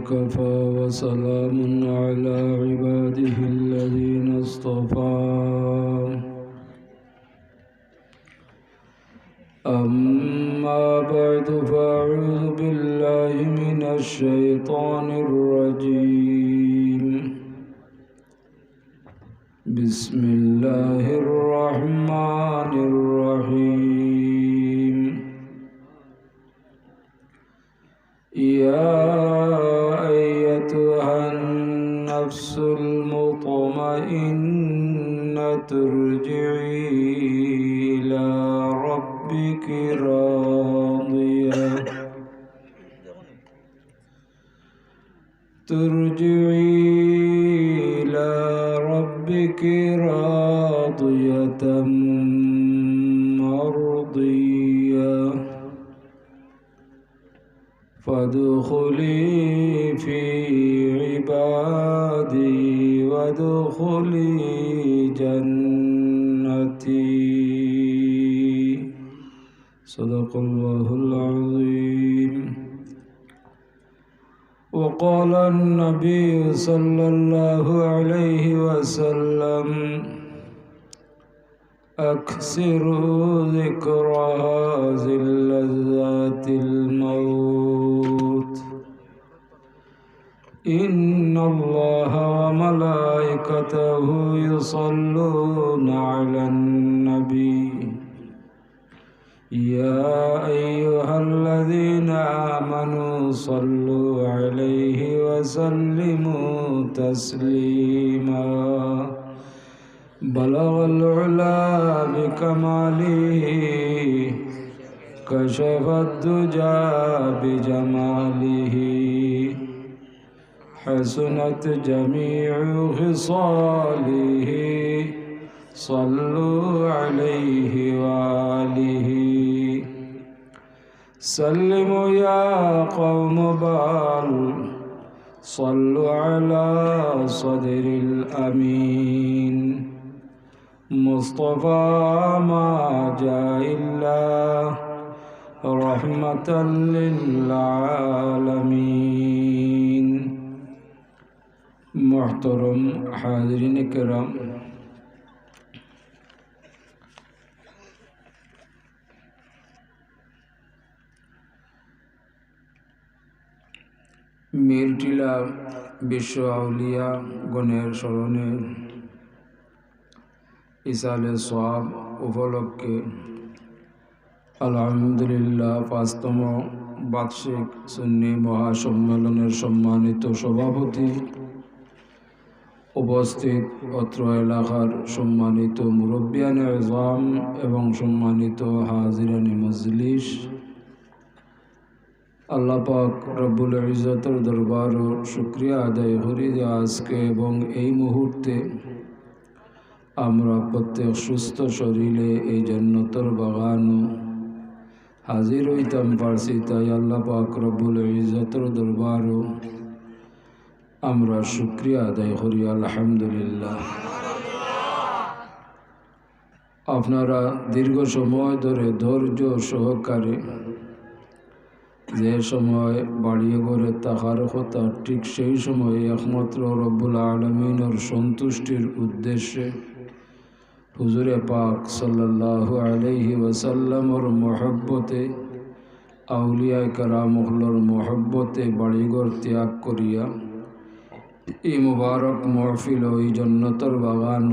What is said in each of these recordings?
كفى وسلام على عباده الذين اصطفى أما بعد فأعوذ بالله من الشيطان الرجيم بسم الله الرحمن الرحيم يا أيتها النفس المطمئنة ارجعي إلى ربك راضية مرضية فادخلي في عبادي وادخلي جنتي صدق الله العظيم. وقال النبي صلى الله عليه وسلم أكثروا ذكر هذه اللذات الموت إن الله وملائكته يصلون على النبي يا أيها الذين آمنوا صلوا عليه وسلموا تسليما بلغ العلا بكماله كشف الدجى بجماله حسنت جميع خصاله صلوا عليه وآله سلموا يا قوم بال صلوا على صدر الأمين مصطفى ما جاء إلا رحمة للعالمين. محترم حاضرین کرام، মিরটিলা বিশ্ব আউলিয়া গণের স্মরণে ইসালে সওয়াব উপলক্ষে আলহামদুলিল্লাহ ৫তম বার্ষিক সুন্নি মহাসম্মেলনের সম্মানিত সভাপতি, উপস্থিত অত্র এলাকার সম্মানিত মুরব্বিয়ানে আযম এবং সম্মানিত হাজিরানে মজলিস, আল্লাহ পাক রব্বুল ইজ্জতের দরবার ও শুকরিয়া আদায় করি যে আজকে এবং এই মুহূর্তে আমরা প্রত্যেক সুস্থ শরীরে এই জান্নাতের বাগান হাজির হইতাম পারছি। তাই আল্লাহ পাক রব্বুল ইজ্জতের দরবার ও আমরা শুকরিয়া আদায় করি আলহামদুলিল্লাহ। আপনারা দীর্ঘ সময় ধরে ধৈর্য সহকারে যে সময় বাড়িয়ে করে থাকার কথা, ঠিক সেই সময়ে একমাত্র রব্বুল আলামিনের সন্তুষ্টির উদ্দেশ্যে হুজুরে পাক সাল্লাল্লাহু আলাইহি ওয়াসাল্লামর মহব্বতে, আউলিয়া কেরামুল্লাহর মহব্বতে বাড়িঘর ত্যাগ করিয়া এই মুবারক মহফিল ও এই জান্নাতের বাগান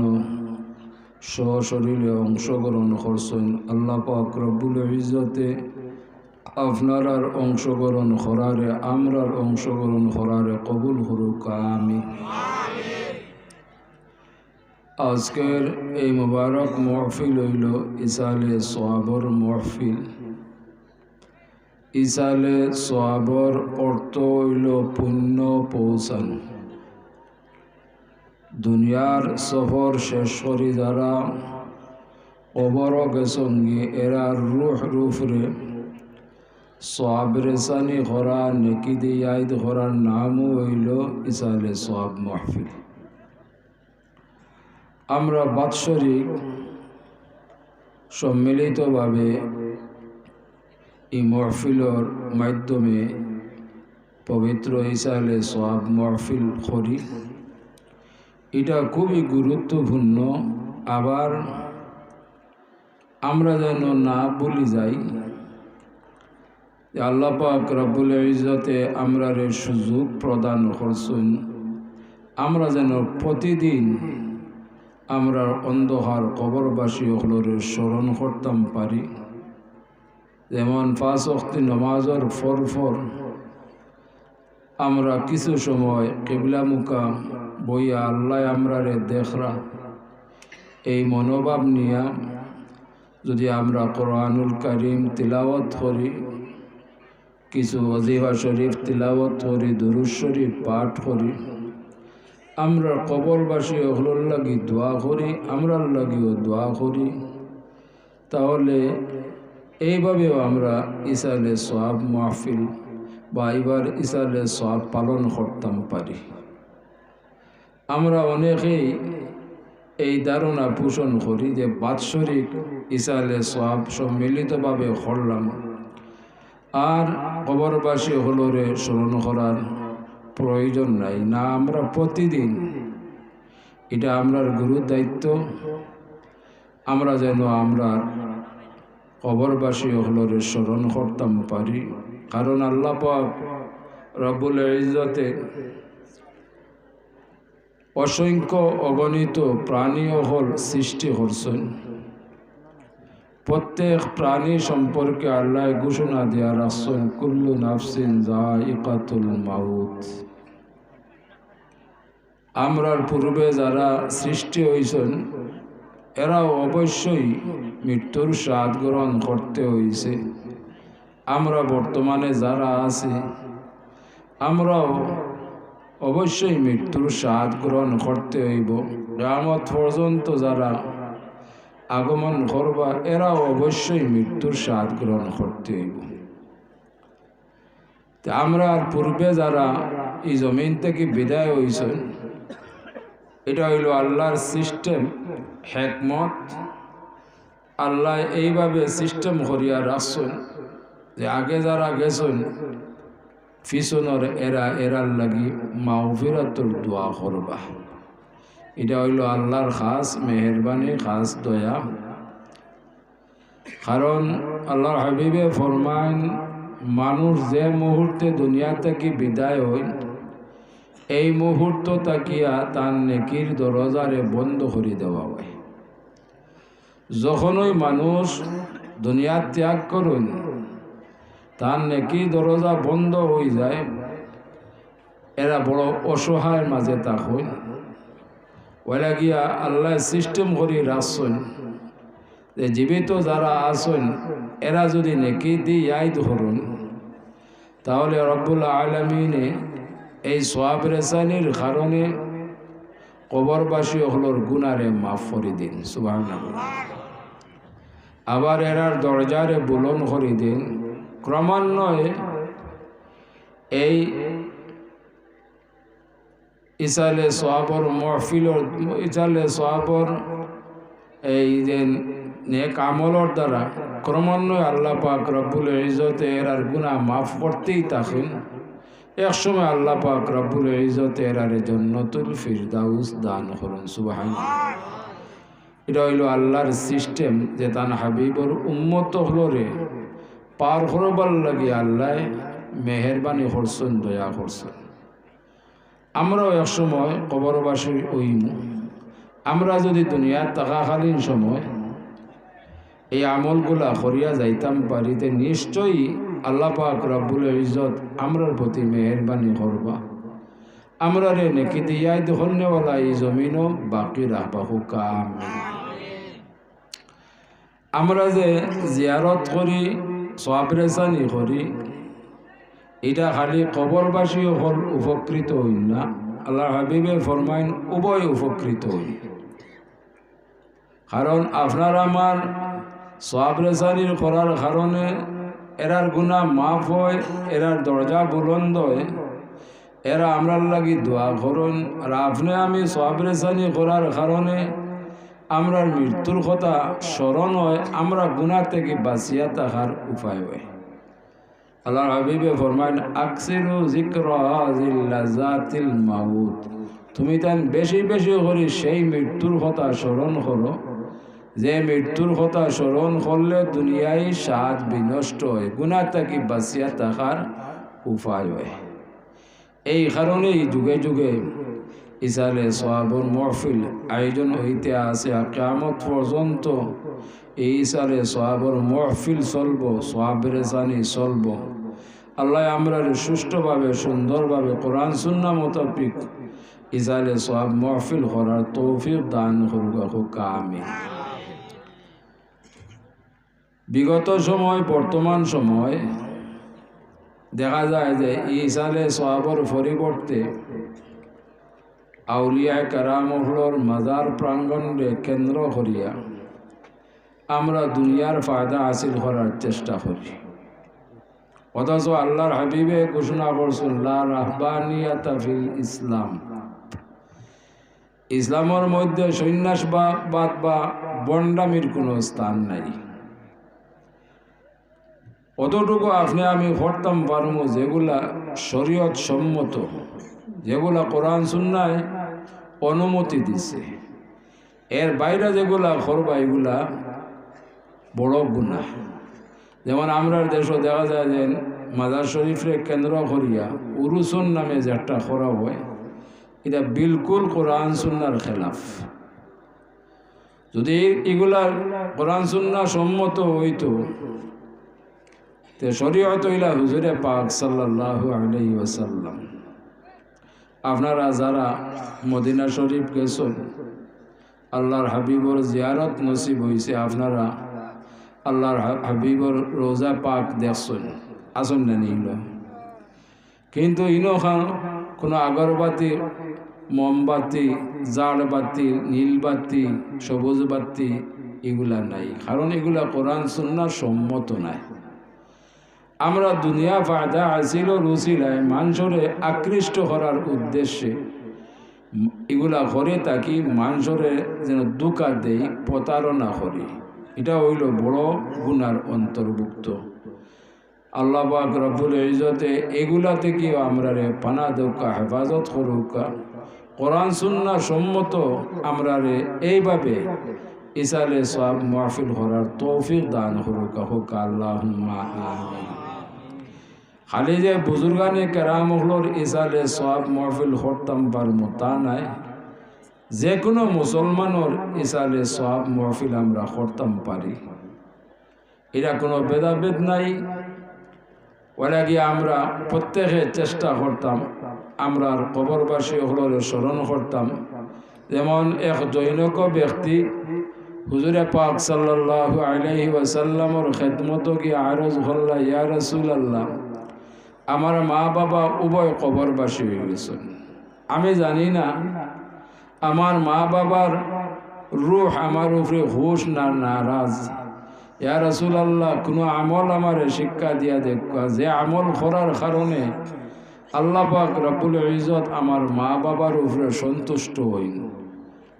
সশরীরে অংশগ্রহণ করছেন। আল্লাহ পাক রব্বুল ইজ্জতে আপনার অংশগ্রহণ করারে, আমরার অংশগ্রহণ করারে কবুল করুক আমিন। আজকের এই মুবারক মহফিল হইল ইসালে সওয়াবর মহফিল। ইসালে সওয়াবর অর্থ হইল পুণ্য পৌঁছানো। দুনিয়ার সফর শেষ করি যারা কবর গেছেন, এরা রূফরে সওয়াব রেসানি করা, নেকি দিয়ে আইদ করার নামও হইল ইসালে সওয়াব মহফিল। আমরা বাৎসরিক সম্মিলিতভাবে এই মহফিলের মাধ্যমে পবিত্র ইসালে সওয়াব মাহফিল করি, এটা খুবই গুরুত্বপূর্ণ। আবার আমরা যেন না ভুলে যাই আল্লাহ পাক রব্বুল ইজ্জতে আমরারে সুযোগ প্রদান করছেন, আমরা যেন প্রতিদিন আমরা অন্ধকার কবরবাসী হলরে স্মরণ করতাম পারি। যেমন 5 ওয়াক্ত নামাজের ফর আমরা কিছু সময় কিবলামুখা বইয়া আল্লাহ আমরারে দেখরা, এই মনোভাব নিয়া যদি আমরা কোরআনুল কারীম তিলাওয়াত করি, কিছু ওয়াজিফা শরীফ তিলাওয়াত করি, দুরূদ শরীফ পাঠ করি, আমরা কবরবাসী হলর লাগি দোয়া করি, আমরার লাগিও দোয়া করি, তাহলে এইভাবেও আমরা ইসালে সওয়াব মাহফিল বা এবার ইসালে সওয়াব পালন করতাম পারি। আমরা অনেকেই এই ধারণা পোষণ করি যে বাৎসরিক ইসালে সওয়াব সম্মিলিতভাবে করলাম, আর কবরবাসী হলরে স্মরণ করার প্রয়োজন নাই। না, আমরা প্রতিদিন, এটা আমরার গুরুর দায়িত্ব, আমরা যেন আমরা কবরবাসী হলরে স্মরণ করতাম পারি। কারণ আল্লাহ পাক রব্বুল ইজ্জতে অসংখ্য অগণিত প্রাণী হল সৃষ্টি করছেন। প্রত্যেক প্রাণী সম্পর্কে আল্লাহ ঘোষণা দেয়া রাখছেন, কুল্লু নাফসিন যায়িকাতুল মাউত। আমরার পূর্বে যারা সৃষ্টি হয়েছেন এরাও অবশ্যই মৃত্যুর স্বাদ গ্রহণ করতে হয়েছে। আমরা বর্তমানে যারা আছি আমরাও অবশ্যই মৃত্যুর স্বাদ গ্রহণ করতে হইব। কিয়ামত পর্যন্ত যারা আগমন করবা এরাও অবশ্যই মৃত্যুর স্বাদ গ্রহণ করতে হইব। আমরা পূর্বে যারা এই জমিন থেকে বিদায় হয়েছেন, এটা হইল আল্লাহর সিস্টেম, হিকমত। আল্লাহ এইভাবে সিস্টেম করিয়া রাখছেন যে আগে যারা গেছেন পিছনের এরার লাগি মাগফিরাতুর দোয়া করবা। এটা হইল আল্লাহর খাস মেহেরবানি, খাস দয়া। কারণ আল্লাহর হাবিবে ফরমান, মানুষ যে মুহূর্তে দুনিয়া থেকে বিদায় হয় এই মুহূর্ত তাকিয়া তার নেকির দরজারে বন্ধ করে দেওয়া হয়। যখনই মানুষ দুনিয়া ত্যাগ করুন তার নেকি দরজা বন্ধ হয়ে যায়, এরা বড় অসহায়ের মাঝে থাকুন। ওইলা গিয়া আল্লাহ সিস্টেম করে রাখছেন যে জীবিত যারা আছেন এরা যদি নেকি দিয়াই ধরুন, তাহলে রব্বুল আলামিনে এই সওয়াব রেসানির কারণে কবরবাসী হলর গুনারে মাফ করে দিন, সুবহানাল্লাহ। আবার এরার দরজারে বুলন করে দিন। ক্রমান্বয়ে এই ইসালে সওয়াবর মাহফিলর, ইসালে সওয়াবর এই যে নেক আমলর দ্বারা ক্রমান্বয়ে আল্লাহ পাক রব্বুল ইজ্জতে এরার গুনাহ মাফ করতেই থাকেন। এক সময় আল্লাহ পাক রব্বুল ইজ্জতে এরার জান্নাতুল ফিরদাউস দান করেন, সুবহানাল্লাহ। এটা হইল আল্লাহর সিস্টেম যে তান হাবিবর উম্মত হলরে পার করবার লাগে আল্লাহ মেহেরবানি করছেন, দয়া করছেন। আমরাও এক সময় কবরবাসী হইম। আমরা যদি দুনিয়ার থাকাকালীন সময় এই আমলগুলা করিয়া যাইতাম পারিতে নিশ্চয়ই আল্লাহ পাক রব্বুল ইজ্জত আমরার প্রতি মেহেরবানি করবা। আমরা রে নেকি দিয়াই ধন্যওয়ালা এই জমিনও বাকি রাখবা, হুকা আমিন। আমরা যে জিয়ারত করি, সওয়াব রেসানি করি, এটা খালি কবরবাসী হল উপকৃত হইন না, আল্লাহ হাবিবে ফরমাইন উভয় উপকৃত হইন। কারণ আপনার আমার সওয়াব রেসানির করার কারণে এরার গুনাহ মাফ হয়, এরার দরজা বুলন্দ হয়, এরা আমরার লাগি দোয়া করুন। আর আপনি আমি সওয়াব রেসানি করার কারণে আমরার মৃত্যুর কথা স্মরণ হয়, আমরা গুনাহ থেকে বাঁচিয়া থাকার উপায় হয়। আল্লাহর হাবিবে ফরমাইন আকসিরু যিকরা হাযিল লাযাতিল মাউত, তুমি তান বেশি বেশি করে সেই মৃত্যুর কথা স্মরণ করো যে মৃত্যুর কথা স্মরণ করলে দুনিয়ায় স্বাদ বিনষ্ট হয়, গুনাহ থেকে বাঁচিয়া থাকার উপায় হয়। এই কারণেই যুগে যুগে ইসালে সওয়াবর মাহফিল আয়োজন হইতে আছে। কিয়ামত পর্যন্ত এই ইসালে সওয়াবর মাহফিল চলব, সওয়াবের জানি চলব। আল্লাহ আমরা সুষ্ঠুভাবে সুন্দরভাবে কোরআন সুন্নাহ মোতাবেক ইসালে সওয়াব মাহফিল করার তৌফিক দান করুক, আমিন। বিগত সময় বর্তমান সময় দেখা যায় যে ইসালে সওয়াবর পরিবর্তে আউলিয়া কারামহলর মাজার প্রাঙ্গণে কেন্দ্র করিয়া আমরা দুনিয়ার ফায়দা হাসিল করার চেষ্টা করি। অথচ আল্লাহর হাবিবে ঘোষণা করছেন লা রাহবানিয়াতা ফিল ইসলাম, ইসলামের মধ্যে সন্ন্যাসবাদ বা বন্ডামির কোনো স্থান নাই। অতটুকু আপনি আমি করতাম পারবো যেগুলা শরীয়ত সম্মত, যেগুলা কোরআন সুন্নাহয় অনুমতি দিছে। এর বাইরে যেগুলা করবা এগুলা বড় গুনাহ। যেমন আমরা দেশে দেখা যায় যে মাজার শরীফে কেন্দ্র করিয়া উরুসন নামে যে একটা করা হয়, এটা বিলকুল কোরআন সুন্নাহর খেলাফ। যদি এগুলা কোরআন সুন্নাহ সম্মত হইতো তে শরীয়ত হইলা হুজুরে পাক সাল্লাল্লাহু আলাইহি ওয়াসাল্লাম। আপনারা যারা মদিনা শরীফ গেছেন, আল্লাহর হাবিবর জিয়ারত নসিব হয়েছে, আপনারা আল্লাহর হাবিবর রোজা পাক দেখছেন, আসুন না নিল। কিন্তু ইনোখান কোনো আগরবাতি, মোমবাতি, জাড়বাতি, নীলবাতি, সবুজ বাতি এগুলা নাই, কারণ এগুলা কোরআন সুন্নাহ সম্মত নাই। আমরা দুনিয়া ফায়দা হাসিল রুচিলায় মানুষরে আকৃষ্ট করার উদ্দেশ্যে এগুলা করে থাকি, মানুষরে যেন দুঃখা দেই, প্রতারণা করি। এটা হইল বড় গুনার অন্তর্ভুক্ত। আল্লাহ পাক রব্বুল ইজ্জতে এগুলা থেকেও আমরা রে পানা দৌকা হেফাজত করুকা, কোরআন সুন্নাহ সম্মত আমরা রে এইভাবে ইসালে সওয়াব মাহফিল করার তৌফিক দান করুকা, হোক আল্লাহুম্মা আমিন। খালি যে বুজুর্গানে কেরামহলর ইসালে সওয়াব মাহফিল করতাম পারমু তা নাই, যে কোনো মুসলমানের ইসালে সওয়াব মাহফিল আমরা করতাম পারি। এটা কোনো ভেদাভেদ নাই। ওরা গিয়ে আমরা প্রত্যেকে চেষ্টা করতাম আমরা কবরবাসী হলরে স্মরণ করতাম। যেমন এক জৈনক ব্যক্তি হুজুরে পাক সাল্লাল্লাহু আলাইহি ওয়াসাল্লামর খেদমত গিয়ে আরজ করলা, ইয়া রাসূলুল্লাহ, আমার মা বাবা উভয় কবরবাসী হয়ে গেছেন, আমি জানি না আমার মা বাবার রূহ আমার উপরে হুশ না নারাজ। ইয়া রাসূলুল্লাহ, কোনো আমল আমারে শিক্ষা দিয়া দেখা, যে আমল করার কারণে আল্লাহ পাক রব্বুল ইজ্জত আমার মা বাবার উপরে সন্তুষ্ট হইন,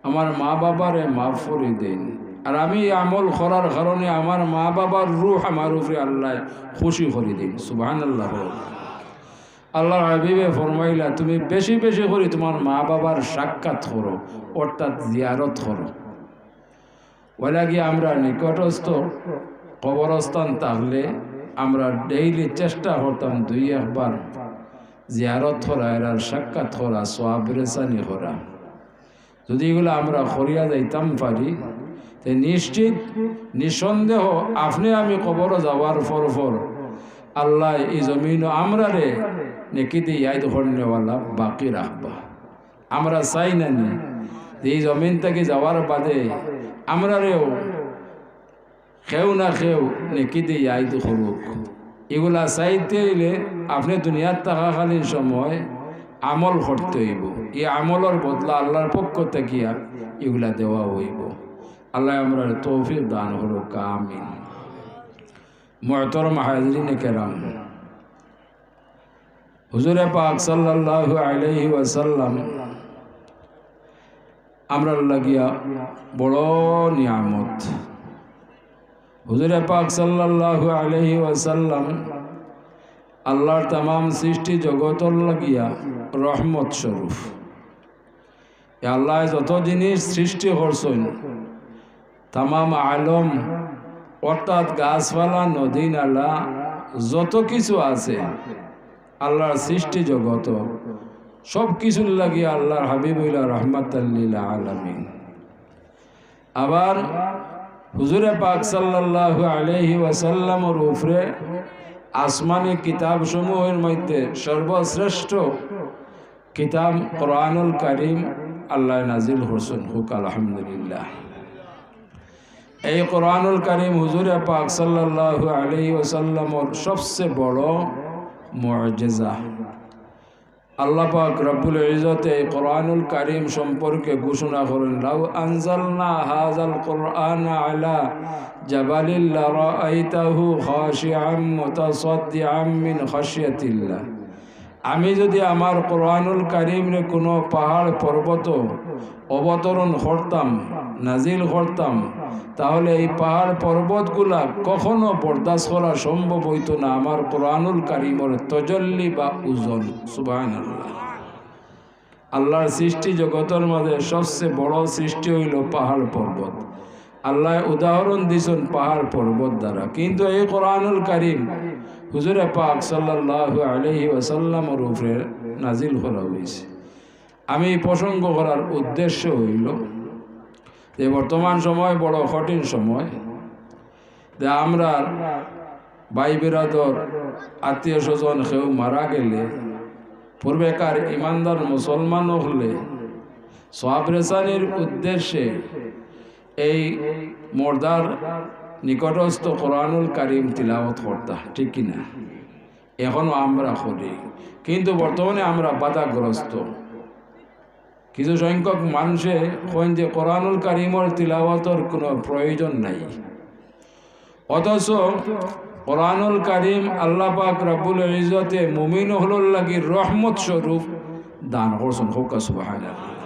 আমার মা বাবারে মাফ করে দেন, আর আমি আমল করার কারণে আমার মা বাবার রূহ আমার উপরে আল্লাহ খুশি করে দিন। সুবহানাল্লাহ। আল্লাহর হাবিবে ফরমাইলা, তুমি বেশি বেশি করে তোমার মা বাবার সাক্ষাৎ করো, অর্থাৎ জিয়ারত করো। ওলা গিয়ে আমরা নিকটস্থ কবরস্থান থাকলে আমরা ডেইলি চেষ্টা করতাম 2-1 বার জিয়ারত করা, এরার সাক্ষাৎ করা, সওয়াব রেসানি করা। যদি এগুলো আমরা করিয়া যাইতাম পারি, তে নিশ্চিত নিঃসন্দেহ আপনি আমি কবর যাওয়ার পর আল্লাহ এই জমিন আমরা রে নেকি দিয়ে ইয়াদ করনেওয়ালা বাকি রাখবা। আমরা চাই না নি এই জমিন থেকে যাওয়ার বাদে আমরা রেও খেউ না খেউ নেকি দিয়ে ইয়াদ করুক। এগুলা চাইতে হইলে আপনি দুনিয়ার থাকাকালীন সময় আমল করতে হইব, এই আমলের বদলা আল্লাহর পক্ষ থেকে এগুলা দেওয়া হইব। আল্লাহ আমরা তৌফিক দান করুক, আমিন। মুহতারাম হাজিরিন কেরাম, হুজুরে পাক সাল্লাল্লাহু আলাইহি ওয়াসাল্লাম আমরা লাগিয়া বড় নিয়ামত। হুজুরে পাক সাল্লাল্লাহু আলাইহি ওয়াসাল্লাম আল্লাহর তাম সৃষ্টি জগতর লাগিয়া রহমত স্বরূপ। আল্লাহ যত জিনিস সৃষ্টি করছেন তাম আলম অর্থাৎ গাছপালা নদী নালা যত কিছু আছে আল্লাহর সৃষ্টি জগত সব কিছুর লাগিয়া আল্লাহর হাবিবুল্লাহ রহমাতাল লিল আলামিন। আবার হুজুরে পাক সাল্লাল্লাহু আলাইহি ওয়াসাল্লামের উপরে আসমানি কিতাব সমূহের মধ্যে সর্বশ্রেষ্ঠ কিতাব কোরআনুল কারীম আল্লাহ নাজিল করছেন। হুক আলহামদুলিল্লাহ। এই কোরআনুল কারীম হুজুরে পাক সাল্লাল্লাহু আলাইহি ওয়াসাল্লামের সবচেয়ে বড় মুআজিজা। আল্লাহ পাক রব্বুল ইজ্জত এই কোরআনুল কারীম সম্পর্কে ঘোষণা করেন, লাউ আনজালনা হাযাল কুরআনা আলা জাবালিল লারাআইতাহু খাশিআম মুতাসাদ্দিআম মিন খাশিয়াতিল্লাহ। আমি যদি আমার কোরআনুল কারীমে কোনো পাহাড় পর্বত অবতরণ করতাম, নাজিল করতাম, তাহলে এই পাহাড় পর্বতগুলা কখনো বরদাস্ত করা সম্ভব হইতো না আমার কোরআনুল কারীমের তজল্লি বা ওজন। সুবহানাল্লাহ। আল্লাহর সৃষ্টি জগতের মাঝে সবচেয়ে বড় সৃষ্টি হইল পাহাড় পর্বত। আল্লাহ উদাহরণ দিয়েছেন পাহাড় পর্বত দ্বারা, কিন্তু এই কোরআনুল কারীম হুজুরে পাক সাল্লাল্লাহু আলাইহি ওয়াসাল্লামের উপরে নাজিল করা হয়েছে। আমি প্রসঙ্গ করার উদ্দেশ্য হইল যে বর্তমান সময় বড় কঠিন সময়, যে আমরা ভাই বিরাদর আত্মীয় স্বজন কেউ মারা গেলে পূর্বেকার ইমানদার মুসলমান হলে সওয়াব রেসানির উদ্দেশ্যে এই মুর্দার নিকটস্থ কোরআনুল কারীম তিলাওয়াত করতা, ঠিক কিনা? এখনো আমরা করি, কিন্তু বর্তমানে আমরা বাধাগ্রস্ত। কিছু সংখ্যক মানুষে কইন যে কোরআনুল কারীমের তিলাওয়াতের কোনো প্রয়োজন নাই, অথচ কোরআনুল কারীম আল্লাহ পাক রব্বুল ইজ্জতে মুমিন হলর লাগি রহমত স্বরূপ দান করছেন। হুক সুবহানাল্লাহ।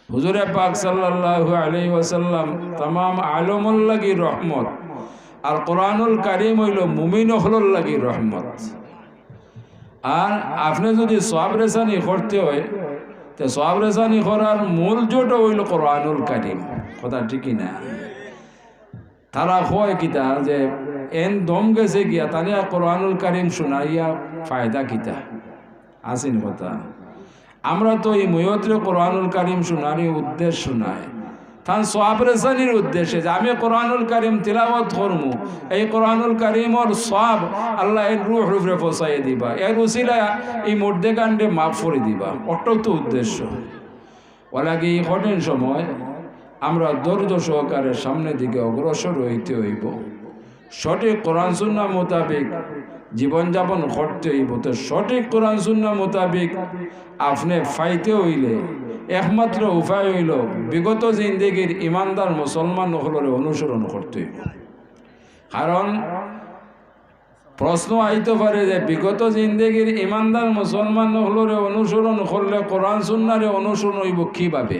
হুজুরে পাক সাল্লাল্লাহু আলাইহি ওয়াসাল্লাম तमाम আলমুল লাগি রহমত, আর কোরআনুল কারীম হইল মুমিন হলর লাগি রহমত। আর আপনি যদি সওয়াব রেসানি করতে হয়, তো সওয়াব রেসানি করার মূল জোট হইল কোরআনুল কারীম। কথা ঠিকই না? তারা হয় কিতা যে এন দম গেছে গিয়া তানিয়া কোরআনুল কারীম শোনাইয়া ফায়দা কিতা আসেন কথা। আমরা তো এই ময়ত্রে কোরআনুল কারীম শোনারই উদ্দেশ্য নাই, তান সওয়াব রেসানির উদ্দেশ্যে যে আমি কোরআনুল কারীম তিলাওয়াত করমু, এই কোরআনুল কারীমের সওয়াব আল্লাহ এর রূহ রূপে পৌঁছাই দিবা, এর উসিলা এই মুর্দে কাণ্ডে মাফ করে দিবা, ওটাও তো উদ্দেশ্য। ওলাগে এই কঠিন সময় আমরা ধৈর্য সহকারে সামনের দিকে অগ্রসর হইতে হইব, সঠিক কোরআন সুন্নাহ মোতাবেক জীবনযাপন করতে হইব। তো সঠিক কোরআন সুন্নাহ মোতাবেক আপনি ফাইতে হইলে একমাত্র উপায় হইল বিগত জিন্দেগির ইমানদার মুসলমান হলরে অনুসরণ করতে হইব। কারণ প্রশ্ন আইতে পারে যে বিগত জিন্দেগির ইমানদার মুসলমান হলরে অনুসরণ করলে কোরআন সুন্নাহরে অনুসরণ হইব কিভাবে?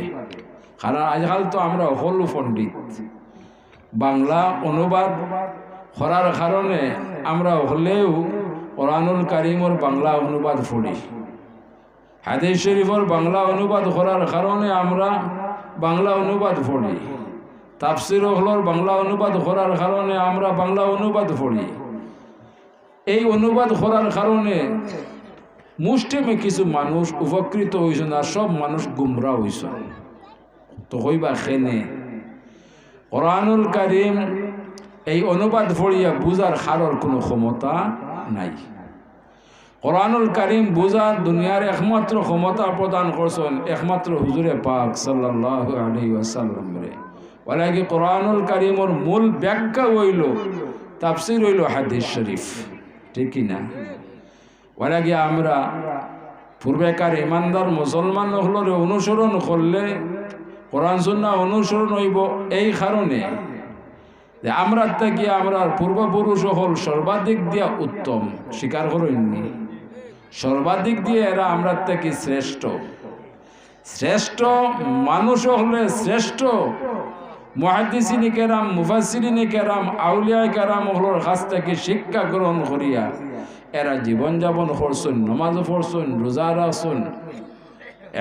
কারণ আজকাল তো আমরা হল পণ্ডিত, বাংলা অনুবাদ করার কারণে আমরা হলেও কোরআনুল কারীমের বাংলা অনুবাদ পড়ি, হাদিস শরীফের বাংলা অনুবাদ করার কারণে আমরা বাংলা অনুবাদ পড়ি, তাফসীর হলর বাংলা অনুবাদ করার কারণে আমরা বাংলা অনুবাদ পড়ি। এই অনুবাদ করার কারণে মুষ্টিমে কিছু মানুষ উপকৃত হয়েছে না, সব মানুষ গুমরা হয়েছে। তো হইবা খেনে কোরআনুল কারীম এই অনুবাদ পড়িয়া বুঝার কারোর কোনো ক্ষমতা নাই। কোরআনুল কারীম বুঝার দুনিয়ার একমাত্র ক্ষমতা প্রদান করছেন একমাত্র হুজুরে পাক সাল্লাল্লাহু আলাইহি ওয়াসাল্লাম রে। ওলাকি কোরআনুল কারীমের মূল ব্যাখ্যা হইল তাফসীর হইল হাদিস শরীফ, ঠিক কি না? ওলাকি আমরা পূর্বেকার ইমানদার মুসলমান হলরে অনুসরণ করলে কোরআন সুন্নাহ অনুসরণ হইব এই কারণে যে আমরা থেকে আমরা পূর্বপুরুষ হল সর্বাধিক দিয়া উত্তম, স্বীকার করেননি? সর্বাধিক দিয়ে এরা আমরা থেকে শ্রেষ্ঠ। শ্রেষ্ঠ মানুষ হলে শ্রেষ্ঠ মুহাদ্দিসিনে কেরাম, মুফাসসিরিনে কেরাম, আউলিয়া কেরাম হলর কাছ থেকে শিক্ষা গ্রহণ করিয়া এরা জীবনযাপন করছেন, নমাজ পড়ছেন, রোজা রাখছেন,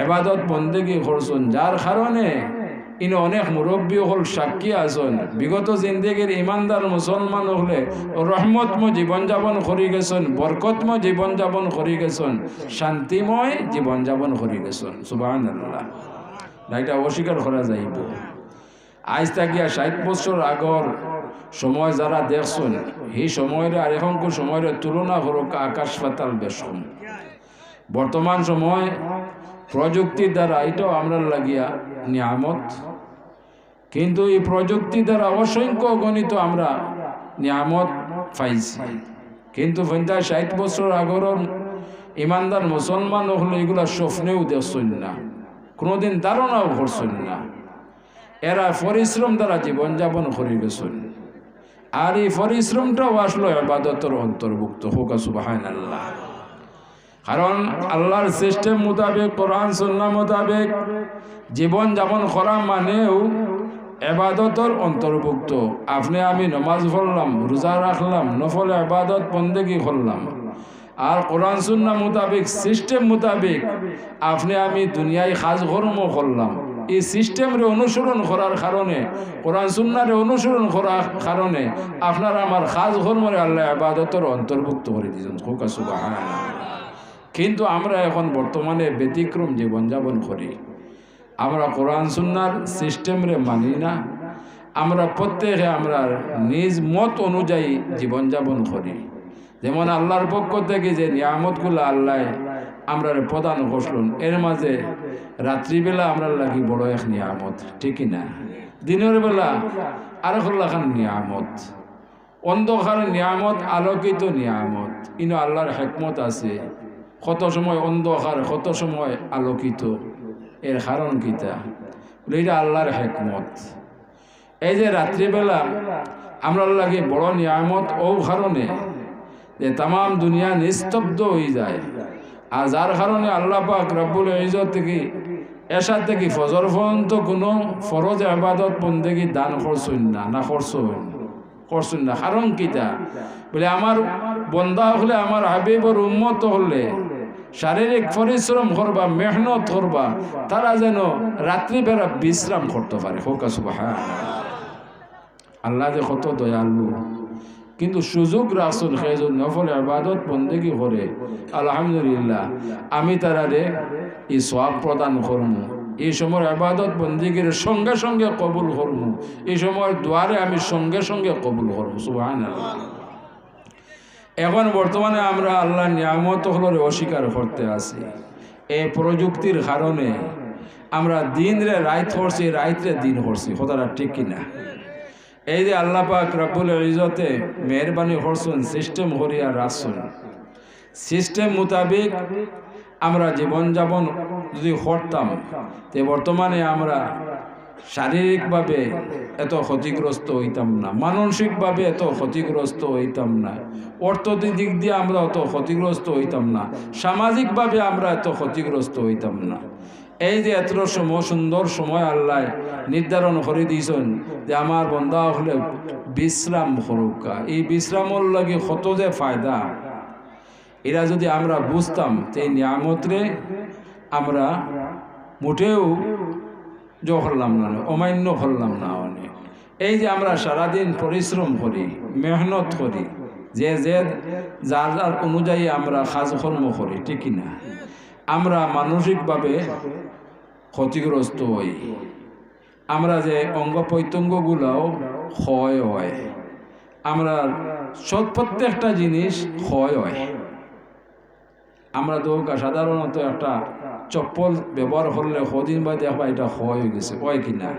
এবাদত বন্দেগি করছেন, যার কারণে ইনি অনেক মুরব্বী হল সাক্ষী আছেন বিগত জিন্দগির ইমানদার মুসলমান হলে রহমতময় জীবনযাপন করে গেছেন, বরকতময় জীবনযাপন করে গেছেন, শান্তিময় জীবনযাপন করে গেছেন। সুবহানাল্লাহ, এটা অস্বীকার করা যাইব। আজ থাকিয়া 60 বছর আগর সময় যারা দেখছেন, এই সময়ের আর এখনকার সময়ের তুলনা করুক আকাশ পাতাল বেশম। বর্তমান সময় প্রযুক্তির দ্বারা এটাও আমরা লাগিয়া নিয়ামত, কিন্তু এই প্রযুক্তি দ্বারা অসংখ্য গণিত আমরা নিয়ামত পাইছি, কিন্তু 60 বছর আগর ইমানদার মুসলমান হলে এগুলা স্বপ্নেও দেখছেন না, কোনোদিন ধারণাও করছেন না। এরা পরিশ্রম দ্বারা জীবনযাপন করে গেছেন, আর এই পরিশ্রমটাও আসলো ইবাদতের অন্তর্ভুক্ত। হোক সুবহানাল্লাহ। কারণ আল্লাহর সিস্টেম মোতাবেক, কোরআন সুন্নাহ মোতাবেক জীবনযাপন করা মানেও ইবাদতের অন্তর্ভুক্ত। আপনি আমি নামাজ পড়লাম, রোজা রাখলাম, নফল ইবাদত বন্দেগি করলাম, আর কোরআন সুন্নাহ মোতাবেক সিস্টেম মোতাবেক আপনি আমি দুনিয়ায় কাজকর্ম করলাম। এই সিস্টেমরে অনুসরণ করার কারণে, কোরআন সুন্নাহরে অনুসরণ করার কারণে আপনার আমার কাজকর্মরে আল্লাহ ইবাদতের অন্তর্ভুক্ত করে দিয়েছেন। হোক সুবহানাল্লাহ। কিন্তু আমরা এখন বর্তমানে ব্যতিক্রম জীবনযাপন করি। আমরা কোরআন সুন্নাহর সিস্টেমরে মানি না, আমরা প্রত্যেকে আমরা নিজ মত অনুযায়ী জীবনযাপন করি। যেমন আল্লাহর পক্ষ থেকে যে নিয়ামতগুলো আল্লাহ আমরা প্রদান করলেন, এর মাঝে রাত্রিবেলা আমরা লাগি বড় এক নিয়ামত, ঠিকই না? দিনের বেলা আরেকখান নিয়ামত, অন্ধকার নিয়ামত, আলোকিত নিয়ামত। কিন্তু আল্লাহর হিকমত আছে, কত সময় অন্ধকার, কত সময় আলোকিত। এর কারণ কিতা? এটা আল্লাহর হিকমত। এই যে রাত্রিবেলা আমরা লাগে বড় নিয়ামত ও কারণে যে তাম দুনিয়া নিস্তব্ধ হয়ে যায়, আর যার কারণে আল্লাহ পাক রব্বুল ইজ্জত থেকে এশা থেকে ফজর পর্যন্ত কোনো ফরজ ইবাদত বন্দেগি দান করছেন না, না করছেন না। কারণ কিতা? বলে আমার বন্দা হলে, আমার হাবিবর উম্মত হলে শারীরিক পরিশ্রম করবা, মেহনত করবা, তারা যেন রাত্রিবেলা বিশ্রাম করতে পারে। হোক সুবহানাল্লাহ। আল্লাহ যে কত দয়ালু, কিন্তু সুযোগ রাসুল খেজুর নফল ইবাদত বন্দেগি করে আলহামদুলিল্লাহ আমি তারারে এই সওয়াব প্রদান করব, এই সময় ইবাদত বন্দেগির সঙ্গে সঙ্গে কবুল করব, এই সময় দুয়ারে আমি সঙ্গে সঙ্গে কবুল করব। সুবহানাল্লাহ। এখন বর্তমানে আমরা আল্লাহর নিয়ামত হলরে অস্বীকার করতে আছি। এই প্রযুক্তির কারণে আমরা দিন রে রাত করছি, রাত্রে দিন করছি। কথাটা ঠিক কিনা? এই যে আল্লাহ পাক রব্বুল ইজ্জতে মেহরবানি করছেন, সিস্টেম করিয়া রাখছেন, সিস্টেম মোতাবেক আমরা জীবনযাপন যদি করতাম, তে বর্তমানে আমরা শারীরিকভাবে এত ক্ষতিগ্রস্ত হইতাম না, মানসিকভাবে এত ক্ষতিগ্রস্ত হইতাম না, অর্থনৈতিক দিক দিয়ে আমরা অত ক্ষতিগ্রস্ত হইতাম না, সামাজিকভাবে আমরা এত ক্ষতিগ্রস্ত হইতাম না। এই যে এত সুন্দর সময় আল্লাহ নির্ধারণ করে দিয়েছেন যে আমার বন্দা হলে বিশ্রাম করুকা, এই বিশ্রামর লাগে কত যে ফায়দা, এরা যদি আমরা বুঝতাম, এই নিয়ামতরে আমরা মোটেও করলাম না, অমান্য করলাম না। অনেক এই যে আমরা সারাদিন পরিশ্রম করি, মেহনত করি, যে যার যার অনুযায়ী আমরা কাজকর্ম করি, ঠিক না? আমরা মানসিকভাবে ক্ষতিগ্রস্ত হই, আমরা যে অঙ্গ প্রত্যঙ্গগুলোও ক্ষয় হয়, আমরা প্রত্যেকটা জিনিস ক্ষয় হয়। আমরা তো সাধারণত একটা চপ্পল ব্যবহার করলে কদিন বা দেখবা এটা ক্ষয় হয়ে গেছে, হয় কিনা?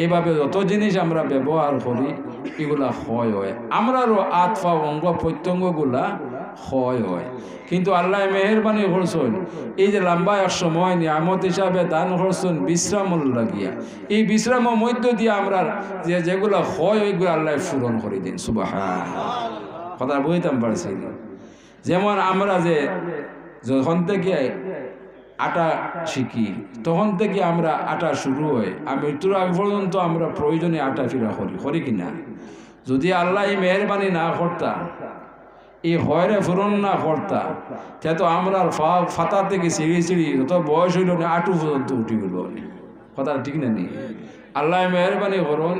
এইভাবে যত জিনিস আমরা ব্যবহার করি এগুলা ক্ষয় হয়, আমরারও আত্মা অঙ্গ প্রত্যঙ্গগুলা ক্ষয় হয়। কিন্তু আল্লাহ মেহরবানি করছেন, এই যে লম্বা এক সময় নিয়ামত হিসাবে দান করছেন বিশ্রাম লাগিয়া, এই বিশ্রামের মধ্য দিয়ে আমরা যেগুলো ক্ষয় ওইগুলো আল্লাহ পূরণ করে দিন। সুবহানাল্লাহ। কথা বুঝতাম পারছি না? যেমন আমরা যে যখন থেকে আটা শিখি তখন থেকে আমরা আটা শুরু হয়, আর মৃত্যুর আগ পর্যন্ত আমরা প্রয়োজনে আটা ফিরা করি কিনা? যদি আল্লাহ মেহরবানি না করতা, এই হয়রে ফুরন না করতা তে তো আমরা ফাতা থেকে সিঁড়ি সিঁড়ি যত বয়স হইল না আটু পর্যন্ত উঠি গেল কথা ঠিক না নি আল্লাহ মেহরবানি করুন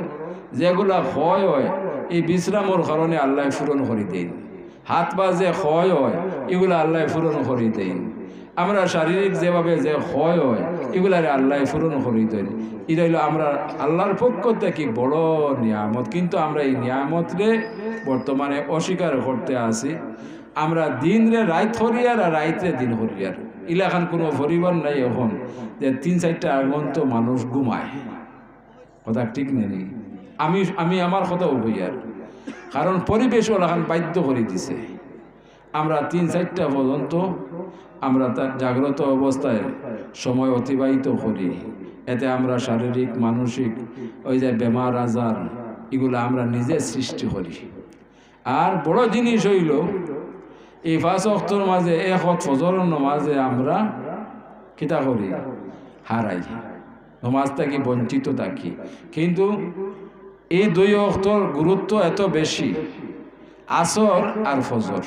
যেগুলা ক্ষয় হয় এই বিশ্রামর কারণে আল্লাহ পূরণ করে দেন হাত পা যে ক্ষয় হয় এগুলো আল্লাহ পূরণ করে দেন আমরা শারীরিক যেভাবে যে ক্ষয় হয় এগুলারে আল্লাহ পূরণ করে দেন এটা হইল আমরা আল্লাহর পক্ষ থেকে বড় নিয়ামত কিন্তু আমরা এই নিয়ামতরে বর্তমানে অস্বীকার করতে আসি আমরা দিন রে রাত হরিয়ার আর রাইতে দিন হরিয়ার ইলাখান কোনো পরিবার নাই এখন যে 3-4টা আগন্ত মানুষ ঘুমায় কথা ঠিক নেই আমি আমার কথাও হইয়ার কারণ পরিবেশ ওলাখান বাধ্য করে দিছে আমরা 3-4টা পর্যন্ত আমরা তার জাগ্রত অবস্থায় সময় অতিবাহিত করি এতে আমরা শারীরিক মানসিক ওই যে বেমার আজার এগুলো আমরা নিজে সৃষ্টি করি আর বড় জিনিস হইল এই 5 ওয়াক্তের মাঝে 1 ওয়াক্ত ফজরের নামাজে আমরা কিতা করি হারাই নামাজ থেকে বঞ্চিত থাকি কিন্তু এই 2 ওয়াক্তের গুরুত্ব এত বেশি আসর আর ফজর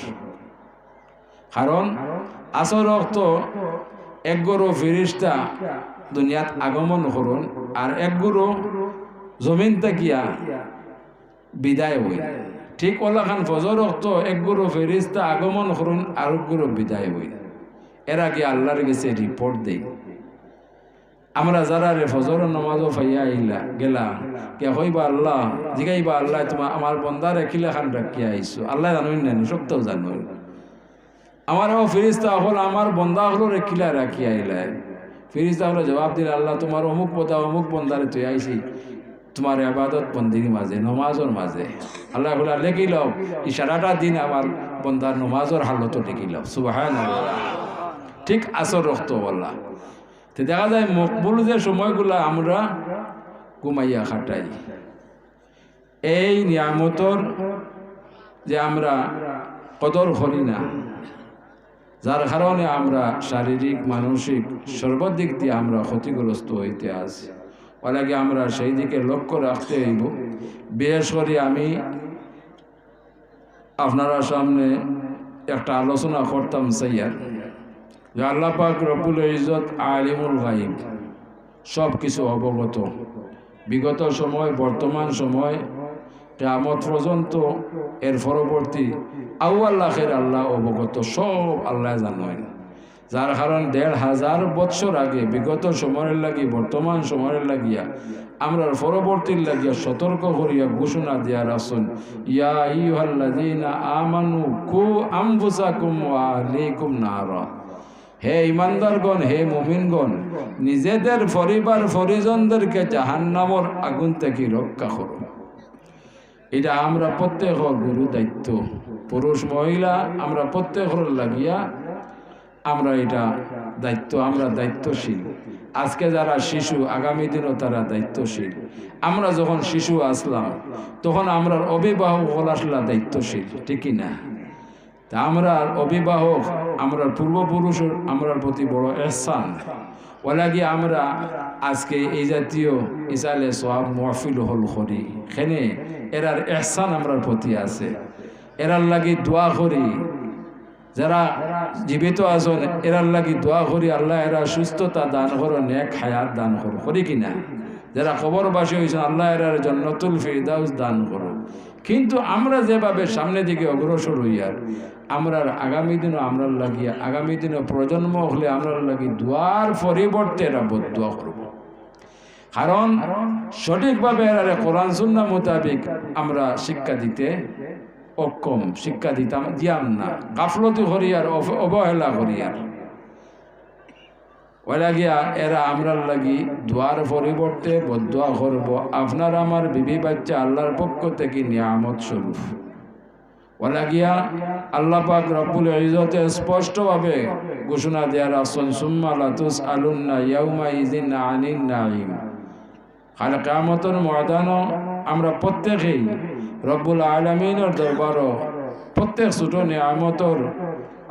কারণ আসর ওয়াক্ত একগরো ফেরেশতা দুনিয়াত আগমন করুন আর একগুরো জমিন তাকিয়া বিদায় হই ঠিক ওলাখান ফজর ওয়াক্ত একগুরো ফেরেশতা আগমন করুন আর একগুরো বিদায় হই এর আগে আল্লাহর কাছে রিপোর্ট দেই আমরা যারা রে ফজরের নামাজও পাইয়া আইলা গেলা কে হইবা আল্লাহ জিগাইবা আল্লাহ তোমার আমার বন্দার একিলা খান রাখিয়া আইছো আল্লাহ জানুন না সত্যও জানুন আমারও ফেরেশতা হল আমার বন্দা হলো রেখিলা রাখিয়া আইলা ফেরেশতা হলো জবাব দিল আল্লাহ তোমার অমুক পদা অমুক বন্দারে তুই আইছি তোমার ইবাদত বন্দির মাঝে নমাজের মাঝে আল্লাহ বলে লেখি লও এই সারাটা দিন আমার বন্দার নমাজের হালত লেখি লও সুবহানাল্লাহ ঠিক আসর রক্ত বললা তো দেখা যায় মকবুল যে সময়গুলো আমরা ঘুমাইয়া খাটাই এই নিয়ামতর যে আমরা কদর করি না যার কারণে আমরা শারীরিক মানসিক সর্বদিক দিয়ে আমরা ক্ষতিগ্রস্ত হইতে আছি ওলাগে আমরা সেই দিকে লক্ষ্য রাখতে হইব বিশেষ করে আমি আপনারা সামনে একটা আলোচনা করতাম সাইয়ার যে আল্লাহ পাক রব্বুল ইজ্জত আলিমুল গায়ব সব কিছু অবগত বিগত সময় বর্তমান সময় কিয়ামত পর্যন্ত এর পরবর্তী আউয়াল আখির আল্লাহ অবগত সব আল্লাহ জানেন যার কারণ ১৫০০ বছর আগে বিগত সময়ের লাগি বর্তমান সময়ের লাগিয়া আমরা পরবর্তীর লাগিয়া সতর্ক করিয়া ঘোষণা দিয়া রাসূল ইয়া আইয়ুহাল্লাযীনা আমানু কু আনফুসাকুম ওয়া আহলিকুম নারা হে ইমানদারগণ হে মুমিনগণ নিজেদের পরিবার পরিজনদেরকে জাহান্নামের আগুন থেকে রক্ষা করো এটা আমরা প্রত্যেকের গুরু দায়িত্ব পুরুষ মহিলা আমরা প্রত্যেকের লাগিয়া আমরা এটা দায়িত্ব আমরা দায়িত্বশীল আজকে যারা শিশু আগামী দিনও তারা দায়িত্বশীল আমরা যখন শিশু আসলাম তখন আমরা অভিভাবক আসলা দায়িত্বশীল ঠিকই না তা আমরা অভিভাবক আমরা পূর্বপুরুষের আমরার প্রতি বড় ইহসান ওলাগি আমরা আজকে এই জাতীয় ইসালে সওয়াব মাহফিল হল করি এখানে এরার ইহসান আমরার প্রতি আছে এরার লাগি দোয়া করি যারা জীবিত আছেন এরার লাগি দোয়া করি আল্লাহ এরা সুস্থতা দান করো নেক হায়াত দান করো করি কিনা যারা কবরবাসী হয়েছেন আল্লাহ এরার জান্নাতুল ফিরদাউস দান করো কিন্তু আমরা যেভাবে সামনে দিকে অগ্রসর হইয়ার আমরা আগামী দিনও আমরা লাগিয়া আগামী দিনে প্রজন্ম হলে আমরা লাগি দোয়ার পরিবর্তে এরা বদদোয়া করব কারণ সঠিকভাবে এরা কোরআন সুন্নাহ মোতাবেক আমরা শিক্ষা দিতে অক্ষম শিক্ষা দিয়াম না গাফলতি করিয়ার অবহেলা করিয়ার ওই লাগিয়া এরা আমরার লাগি দোয়ার পরিবর্তে বদদোয়া করব আপনার আমার বিবি বাচ্চা আল্লাহর পক্ষ থেকে নিয়ামত স্বরূপ ওই লাগিয়া আল্লাহ পাক রব্বুল ইজ্জতে স্পষ্টভাবে ঘোষণা দেওয়ার আসল সুম্মা লা তুসআলুন্না ইয়াউমা ইযিন আনিন নাঈম কাল কিয়ামতের ময়দানে আমরা প্রত্যেকেই রব্বুল আলামিনের দরবারও প্রত্যেক ছোট নিয়ামতর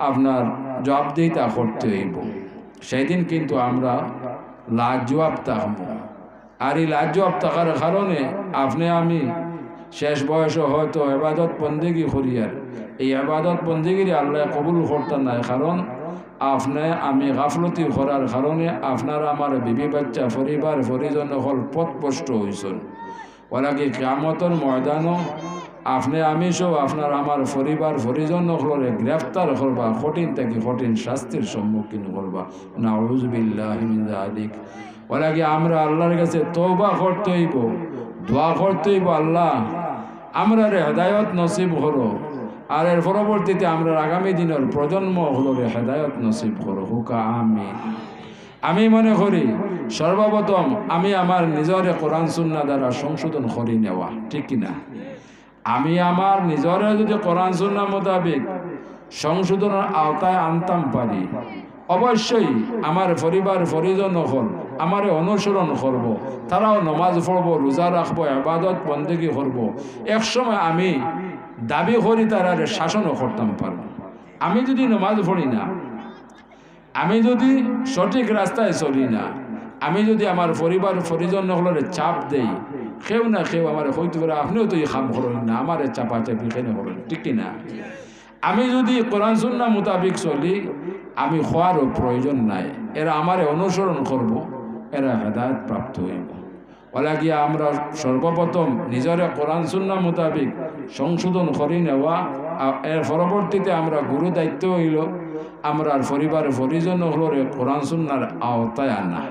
আপনার জবাবদিহিতা করতে হইব সেই দিন কিন্তু আমরা লাজবাব থাকব আর এই লাজবাব থাকার কারণে আপনি আমি শেষ বয়সে হয়তো ইবাদত বন্দেগী করিয়ার এই ইবাদত বন্দেগীরে আল্লাহ কবুল করতেন না, কারণ আপনি আমি গাফলতি করার কারণে আপনার আমার বিবি বাচ্চা পরিবার পরিজন হল পথভ্রষ্ট হয়েছেন। ওলাকে কিয়ামতের ময়দানও আপনি আমি সব আপনার আমার পরিবার পরিজন হলরে গ্রেফতার করবা, কঠিন থেকে কঠিন শাস্তির সম্মুখীন করবা। নাউযু বিল্লাহি মিন যালিক। ওলাকে আমরা আল্লাহর কাছে তওবা করতে হইব, দোয়া করতে হইব, আল্লাহ আমরা হেদায়ত নসিব করো, আর এর পরবর্তীতে আমরা আগামী দিনের প্রজন্ম হলরে হেদায়ত নসিব করো। হুকা আমিন। আমি মনে করি সর্বপ্রথম আমি আমার নিজের কোরআন সুন্নাহ দ্বারা সংশোধন করি নেওয়া, ঠিক কিনা? আমি আমার নিজের যদি কোরআন সুন্নাহ মোতাবেক সংশোধনের আওতায় আনতাম পারি, অবশ্যই আমার পরিবার পরিজন হল আমারে অনুসরণ করব, তারাও নমাজ পড়ব, রোজা রাখবো, ইবাদত বন্দেগী করব। একসময় আমি দাবি করি তারা শাসনও করতাম পারব। আমি যদি নমাজ পড়ি না, আমি যদি সঠিক রাস্তায় চলি না, আমি যদি আমার পরিবার পরিজন হলরে চাপ দেই, কেউ না কেউ আমার হইতে পারে আপনিও তো এই কাম করেন না, আমার চাপা চাপি কেনে করেন, ঠিক না? আমি যদি কোরআন সুন্নাহ মোতাবিক চলি, আমি হওয়ারও প্রয়োজন নাই, এরা আমারে অনুসরণ করব, এরা হেদায়েত প্রাপ্ত হইব। ওলা গিয়া আমরা সর্বপ্রথম নিজের কোরআন সুন্নাহ মোতাবিক সংশোধন করি নেওয়া, এর পরবর্তীতে আমরা গুরু দায়িত্ব হইল আমরা পরিবার পরিজন হলরে কোরআন সুন্নাহর আওতায় আনা।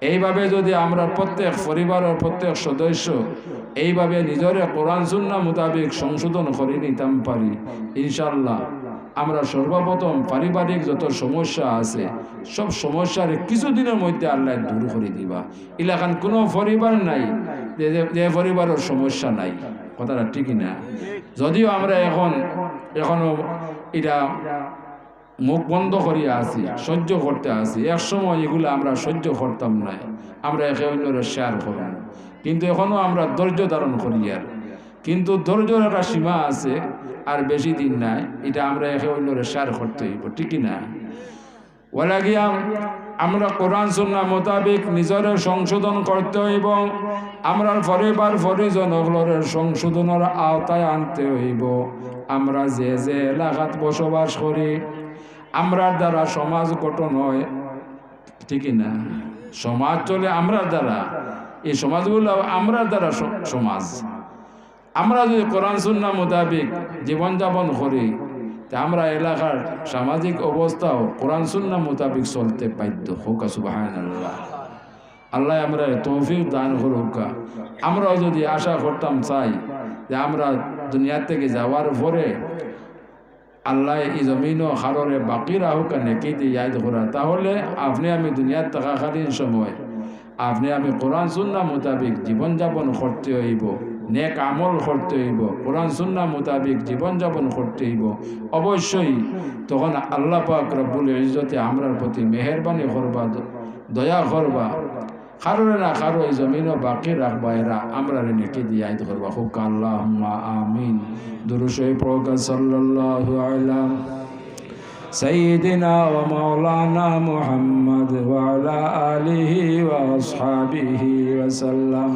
এইভাবে যদি আমরা প্রত্যেক পরিবারের প্রত্যেক সদস্য এইভাবে নিজের কোরআন সুন্নাহ মোতাবেক সংশোধন করে নিতাম পারি, ইনশাল্লাহ আমরা সর্বপ্রথম পারিবারিক যত সমস্যা আছে সব সমস্যার কিছুদিনের মধ্যে আল্লাহ দূর করে দিবা। এলাকান কোনো পরিবার নাই যে পরিবারের সমস্যা নাই, কথাটা ঠিকই না? যদিও আমরা এখনো এটা মুখ বন্ধ করিয়া আছি, সহ্য করতে আছি, এক সময় এগুলো আমরা সহ্য করতাম না, আমরা একে অন্যরা শেয়ার করব, কিন্তু এখনো আমরা ধৈর্য ধারণ করি। আর কিন্তু ধৈর্যের একটা সীমা আছে, আর বেশি দিন নাই, এটা আমরা একে অন্যরা শেয়ার করতে হইব, ঠিকই না? ওলা গিয়া আমরা কোরআন সুন্নাহ মোতাবেক নিজের সংশোধন করতে হইব, আমরা পরিবার পরিজন হলরের সংশোধনের আওতায় আনতে হইব। আমরা যে যে এলাকাত বসবাস করি, আমরার দ্বারা সমাজ গঠন হয়, ঠিকই না? সমাজ চলে আমরার দ্বারা, এই সমাজগুলো আমরার দ্বারা সমাজ। আমরা যদি কোরআন সুন্নাহ মোতাবেক জীবনযাপন করি, তা আমরা এলাকার সামাজিক অবস্থাও কোরআন সুন্নাহ মোতাবেক চলতে বাধ্য। হোক সুবহানাল্লাহ। আল্লাহ আমরা তৌফিক দান করুক। আমরাও যদি আশা করতাম চাই যে আমরা দুনিয়া থেকে যাওয়ার পরে আল্লাহ এই জমিনও হাররে বাকি রাহুক নেকি দিয়ে ইয়াদ করা, তাহলে আপনি আমি দুনিয়ার থাকাকালীন সময় আপনি আমি কোরআন সুন্নাহ মোতাবেক জীবনযাপন করতে হইব, নেক আমল করতে হইব, কোরআন সুন্নাহ মোতাবেক জীবনযাপন করতে হইব। অবশ্যই তখন আল্লাহ পাক রব্বুল ইজ্জতে আমরার প্রতি মেহেরবানি করবা, দয়া করবা, কারোরে না কারো এই জমিনও বাকি রাখবা, এরা আমরা নেকি দিয়ে ইয়াদ করবা। হুক আল্লাহুম্মা আমিন। দুরূদ শরীফ পড়া সাল্লাল্লাহু আলা সাইয়্যিদিনা ওয়া মাওলানা মুহাম্মদ ওয়া আলা আলিহি ওয়া আসহাবিহি ওয়া সাল্লাম।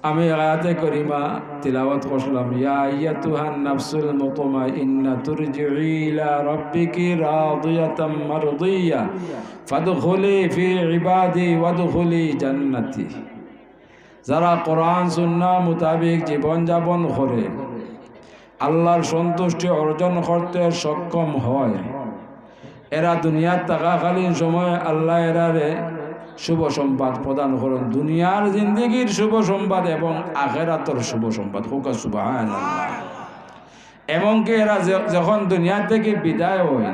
আমি আয়াতে করিমা তিলাওয়াত করলাম, ইয়া আইয়াতুহান নাফসুল মুতমাইন্না তুরজিই ইলা রাব্বিকি রাদিয়াতাম মারদিয়া ফাদখুলি ফি ইবাদি ওয়াদখুলি জান্নাতি। যারা কোরআন সুন্নাহ মোতাবেক জীবনযাপন করে আল্লাহর সন্তুষ্টি অর্জন করতে সক্ষম হয়, এরা দুনিয়ার থাকাকালীন সময় আল্লাহ এরারে শুভ সম্পাদ প্রদান করেন, দুনিয়ার জিন্দেগির শুভ সম্পাদ এবং আখিরাতের শুভ সম্পাদ। হোক সুবহানাল্লাহ। এমনকি এরা যখন দুনিয়া থেকে বিদায় হয়,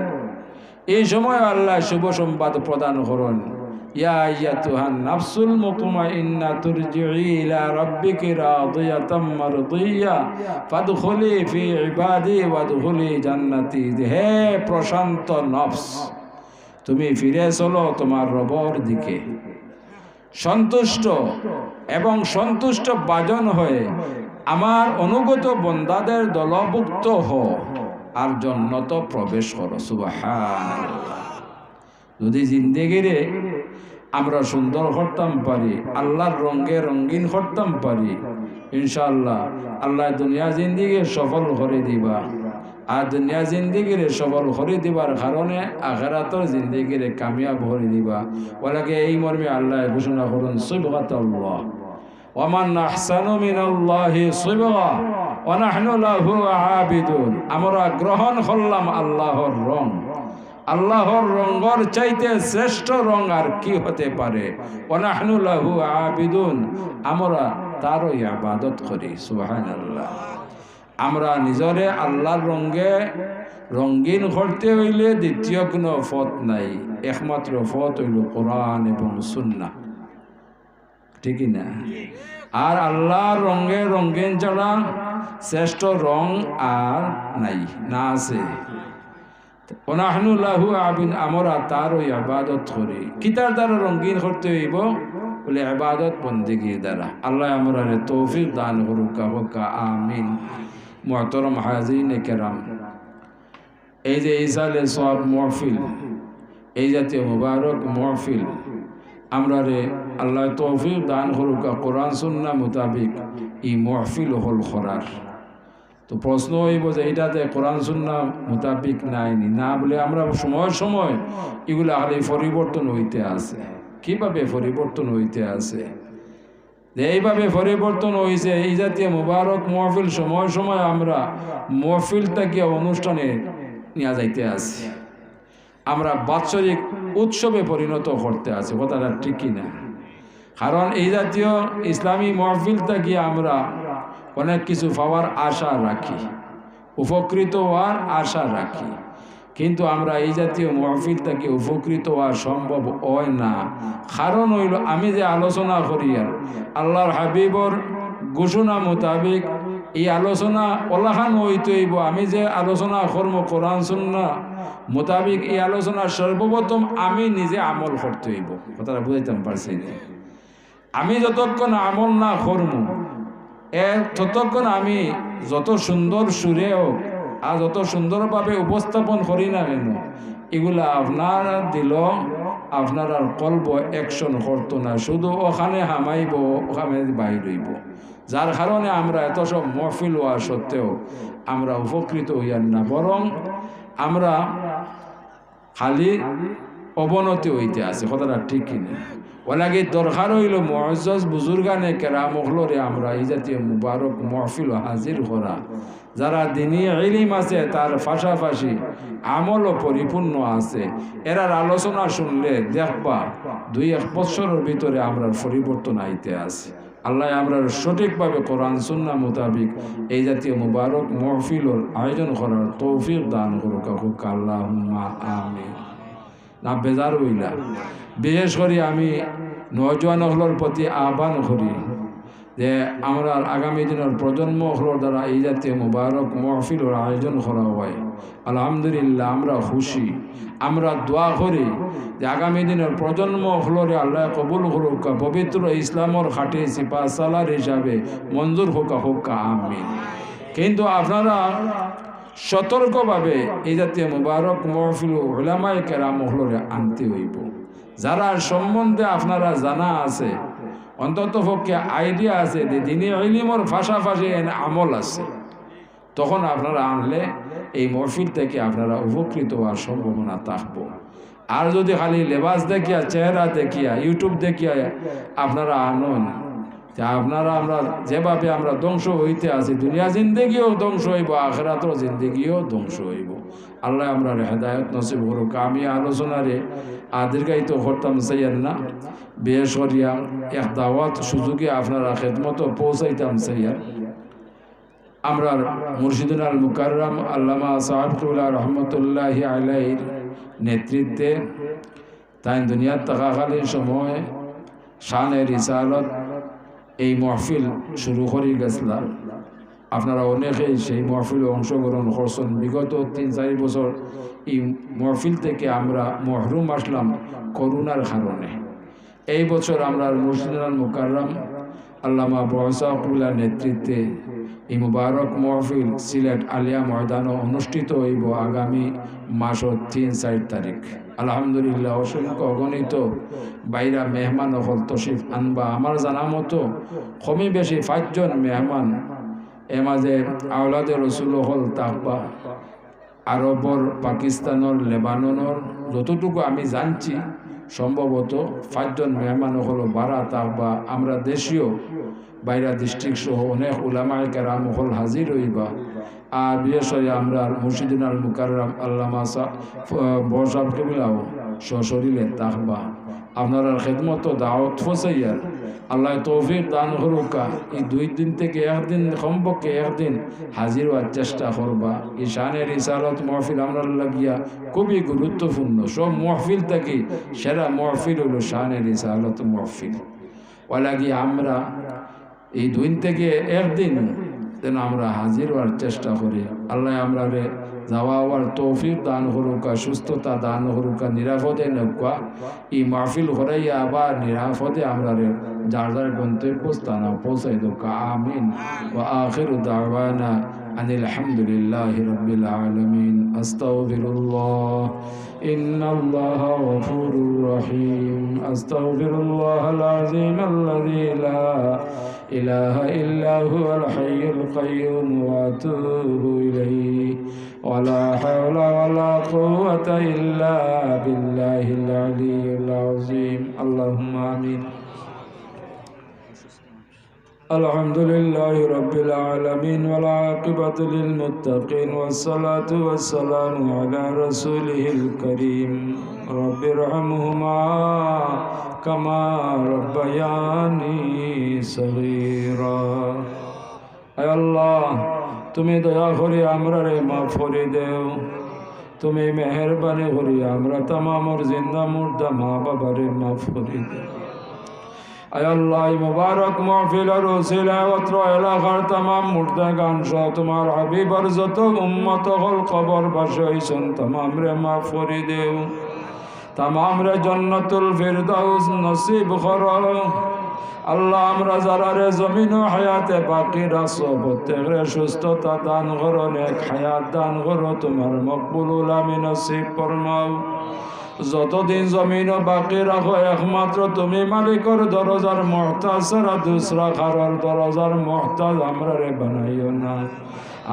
এই সময় আল্লাহ শুভ সম্পাদ প্রদান করেন, ইয়া আইয়াতুহান নাফসুল মুতমাইন্না তুরজিই ইলা রাব্বিকি রাদিয়াতাম মারদিয়া ফাদখুলি ফি ইবাদি ওয়াদখুলি জান্নাতি। হে প্রশান্ত নফস, তুমি ফিরে চলো তোমার রবের দিকে, সন্তুষ্ট এবং সন্তুষ্ট বাজন হয়ে আমার অনুগত বন্দাদের দলভুক্ত হও আর জান্নাত প্রবেশ করো। সুবহানাল্লাহ। যদি জিন্দেগিরে আমরা সুন্দর করতাম পারি, আল্লাহর রঙে রঙিন করতাম পারি, ইনশাআল্লাহ আল্লাহ দুনিয়া জিন্দেগি সফল করে দিবা। আর দুনিয়া জিন্দিগিরে সবল করে দিবার কারণে আখিরাতের জিন্দিগিরে কামিয়াব করে দিবা। ওলাকে এই মর্মে আল্লাহ ঘোষণা করুন সিবগাতাল্লাহ ওয়া মান আহসানু মিনাল্লাহি সিবগা ওয়া নাহনু লাহু আবিদুন। আমরা গ্রহণ করলাম আল্লাহর রং। আল্লাহর রঙের চাইতে শ্রেষ্ঠ রং আর কি হতে পারে? ওয়া নাহনু লাহু আবিদুন, আমরা তারই ইবাদত করি। সুবহানাল্লাহ। আমরা নিজরে আল্লাহর রঙে রঙিন করতে হইলে দ্বিতীয় কোনো পথ নাই, একমাত্র পথ হইল কোরআন এবং সুন্নাহ, ঠিকই না? আর আল্লাহর রঙে রঙিন ছাড়া শ্রেষ্ঠ রং আর নাই, না আছে। ওনাহনু লাহু আবিন, আমরা তারও ইবাদত করি। কিতার দ্বারা রঙিন করতে হইব বলে ইবাদত বন্দেগীর দ্বারা। আল্লাহ আমরা তৌফিক দান করুক, আমিন। মুহতারাম হাজিরিনে কেরাম, এই যে ইসালে সওয়াব মাহফিল, এই জাতীয় মুবারক মাহফিল আমরা আল্লাহ তৌফিক দান করুক কোরআন সুন্নাহ মোতাবিক এই মাহফিল হল করার। তো প্রশ্ন হইব যে এইটাতে কোরআন সুন্নাহ মোতাবিক নাইনি, না বলে আমরা সময় সময় এগুলো খালি পরিবর্তন হইতে আছে। কিভাবে পরিবর্তন হইতে আছে? এইভাবে পরিবর্তন হয়েছে, এই জাতীয় মুবারক মাহফিল সময় সময় আমরা মাহফিলটাকে অনুষ্ঠানে নিয়ে যাইতে আছি, আমরা বাৎসরিক উৎসবে পরিণত করতে আছি। কথাটা ঠিকই না? কারণ এই জাতীয় ইসলামী মাহফিলটাকে আমরা অনেক কিছু পাওয়ার আশা রাখি, উপকৃত হওয়ার আশা রাখি, কিন্তু আমরা এই জাতীয় মাহফিলটাকে উপকৃত হওয়া সম্ভব হয় না। কারণ হইল আমি যে আলোচনা করি আর আল্লাহর হাবিবর ঘোষণা মোতাবেক এই আলোচনা ওলাহান হইতে হইব। আমি যে আলোচনা করব কোরআন সুন্নাহ মোতাবেক এই আলোচনা সর্বপ্রথম আমি নিজে আমল করতে হইব। কথাটা বুঝাইতাম পারছি না? আমি যতক্ষণ আমল না করব ততক্ষণ আমি যত সুন্দর সুরে হোক আর যত সুন্দরভাবে উপস্থাপন করি না কেন, এগুলা আপনার দিল আপনার আর কল্প অ্যাকশন করতো না, শুধু ওখানে হামাইব, ওখানে বাইর হইব। যার কারণে আমরা এত সব মহফিল হওয়া সত্ত্বেও আমরা উপকৃত হইয়ার না, বরং আমরা খালি অবনতি হইতে আছে। কথাটা ঠিক কিনা? ওলাগে দরকার হইল মুআজ্জাজ বুজুর্গানে কেরাম হলরে আমরা এই জাতীয় মুবারক মহফিল হাজির করা। যারা দিনী ইলম আছে তার পাশাপাশি আমলও পরিপূর্ণ আছে, এরার আলোচনা শুনলে দেখবা 2-1 বছরের ভিতরে আমরা পরিবর্তন আইতে আছে। আল্লাহ আমরা সঠিকভাবে কোরআন সুন্নাহ মোতাবিক এই জাতীয় মুবারক মহফিলের আয়োজন করার তৌফিক দান করুক, আল্লাহুম্মা আমিন। না বেজার হইলা, বিশেষ করে আমি নওজোয়ান হলর প্রতি আহ্বান করি যে আমরা আগামী দিনের প্রজন্ম হলর দ্বারা এই জাতীয় মুবারক মহফিলের আয়োজন করা হয়। আলহামদুলিল্লাহ আমরা খুশি, আমরা দোয়া করি যে আগামী দিনের প্রজন্ম হলরে আল্লাহ কবুল করুক, পবিত্র ইসলামর খাটে সিপা সালার হিসাবে মঞ্জুর হোক, আমিন। কিন্তু আপনারা সতর্কভাবে এই জাতীয় মুবারক মহফিল উলামায়ে কেরাম হলরে আনতে হইব। যারা সম্বন্ধে আপনারা জানা আছে, অন্তত পক্ষে আইডিয়া আছে যে দিনী ইলমের পাশাপাশি আমল আছে, তখন আপনারা আনলে এই মহফিল থেকে আপনারা উপকৃত হওয়ার সম্ভাবনা থাকবো। আর যদি খালি লেবাস দেখিয়া, চেহারা দেখিয়া, ইউটিউব দেখিয়া আপনারা আনন, আপনারা আমরা যেভাবে আমরা ধ্বংস হইতে আছি, দুনিয়া জিন্দেগিও ধ্বংস হইব, আখিরাতের জিন্দেগিও ধ্বংস হইব। আল্লাহ আমরা হেদায়েত নসিব করুক। আমি আলোচনারে দীর্ঘায়িত করতাম চাইয়েন না, বিশেষ করিয়া এক দাওয়াত সুযোগে আপনারা খেদমত পৌঁছাইতাম চাইয়ার। আমরা মুর্শিদুল আল মুকাররম আল্লামা সাহেবুল্লাহ রহমতুল্লাহি আলাইহির নেতৃত্বে তাই দুনিয়ার থাকাকালীন সময় শানে রিসালত এই মহফিল শুরু করে গেছিলাম। আপনারা অনেকেই সেই মহফিলে অংশগ্রহণ করছেন। বিগত 3-4 বছর এই মহফিল থেকে আমরা মহরুম আসলাম করোনার কারণে। এই বছর আমরা মুর্শিদুল মুকাররম আল্লামা বহসাকুল্লাহ নেতৃত্বে এই মুবারক মহফিল সিলেট আলিয়া ময়দানে অনুষ্ঠিত হইব আগামী মাসের 3-4 তারিখ। আলহামদুলিল্লাহ অসংখ্য অগণিত বাইরা মেহমান হল তশরিফ আনবা। আমার জানা মতো কমই বেশি 5 জন মেহমান এ মাঝে আওলাদে রসুল হল থাকবা। আরবর, পাকিস্তানের, লেবাননের যতটুকু আমি জানছি সম্ভবত 5 জন মেহমান হলো বারাত বা আমরা দেশীয় বাইরা ডিস্ট্রিক্ট সহ অনেক উলামায়ে কেরাম হল হাজির হইবা। আর বিশেষ করে আমরা মুর্শিদিন আল মুকাররম আল্লামা বসাব কেবিলাও সশরীরে তাকবা আপনারা খেদমত দাওয়াত ফসাইয়ার আল্লাহ তৌফিক দান করুকা। এই 2 দিন থেকে একদিন কমপক্ষে একদিন হাজির হওয়ার চেষ্টা করবা। এই শানে রিসালাত মাহফিল আমরা লাগিয়া খুবই গুরুত্বপূর্ণ। সব মাহফিল থেকে সেরা মাহফিল হলো শানে রিসালাত মাহফিল। ওয়ালাগি আমরা এই 2 থেকে একদিন যেন আমরা হাজির হওয়ার চেষ্টা করি। আল্লাহ আমরা যাওয়া হওয়ার তৌফিক দান করুকা, সুস্থতা দান করুকা, নিরাপদে নৌকা এই মাহফিল করাইয়া আবার নিরাপদে আমরা যার যার গন্তব্যস্থানে পৌঁছাই দোকা। আমিন। ওয়া আখিরু দাওয়ানা আনিল হামদুলিল্লাহি রাব্বিল আলামিন। আস্তাগফিরুল্লাহ ইন্নাল্লাহা গফুরুর রহিম। আস্তাগফিরুল্লাহাল আযীম আল্লাযী লা ইলাহা ইল্লা হুয়াল হাইয়ুল কাইয়্যুম ওয়া আতুবু ইলাইহি ওয়া লা হাওলা ওয়া লা কুওয়াতা ইল্লা বিল্লাহিল আলিয়্যিল আযীম। আল্লাহুম্মা আমিন। আলহামদুলিল্লাহি রাব্বিল আলামিন ওয়াল আকিবাতু লিল মুত্তাকিন ওয়াস সালাতু ওয়াস সালামু আলা রাসূলিহিল কারীম রাব্বিরহামহুমা কামা রাব্বায়ানি সগীরা। আয় আল্লাহ, তুমি দয়া করে আমরারে মাফ করে দেও। তুমি মেহেরবানি করে আমরা তামামর জিন্দা মুর্দা মা বাবারে মাফ করে দেও। আয় আল্লাহ, মুবারক মাহফিলের ওসিলায় অত্র এলাকার তামাম মুর্দাগান সহ তোমার হাবিবার যত উম্মত হল কবর বাসী হইছেন তামাম রে মাফ করে দেও। তামাম রে জান্নাতুল ফিরদাউস নসিব করো। আল্লাহ, আমরা যারা রে জমিন ও হায়াতে বাকি রাখছো প্রত্যেকরে সুস্থতা দান করো, নেক হায়াত দান করো, তোমার মকবুলুল আমিন নসিব ফরমাও। যতদিন জমিন বাকি রাখো একমাত্র তুমি মালিকর দরজার মুহতাজ ছাড়া দুসরা কারোর দরজার মুহতাজ আমরা রে বানাইও না।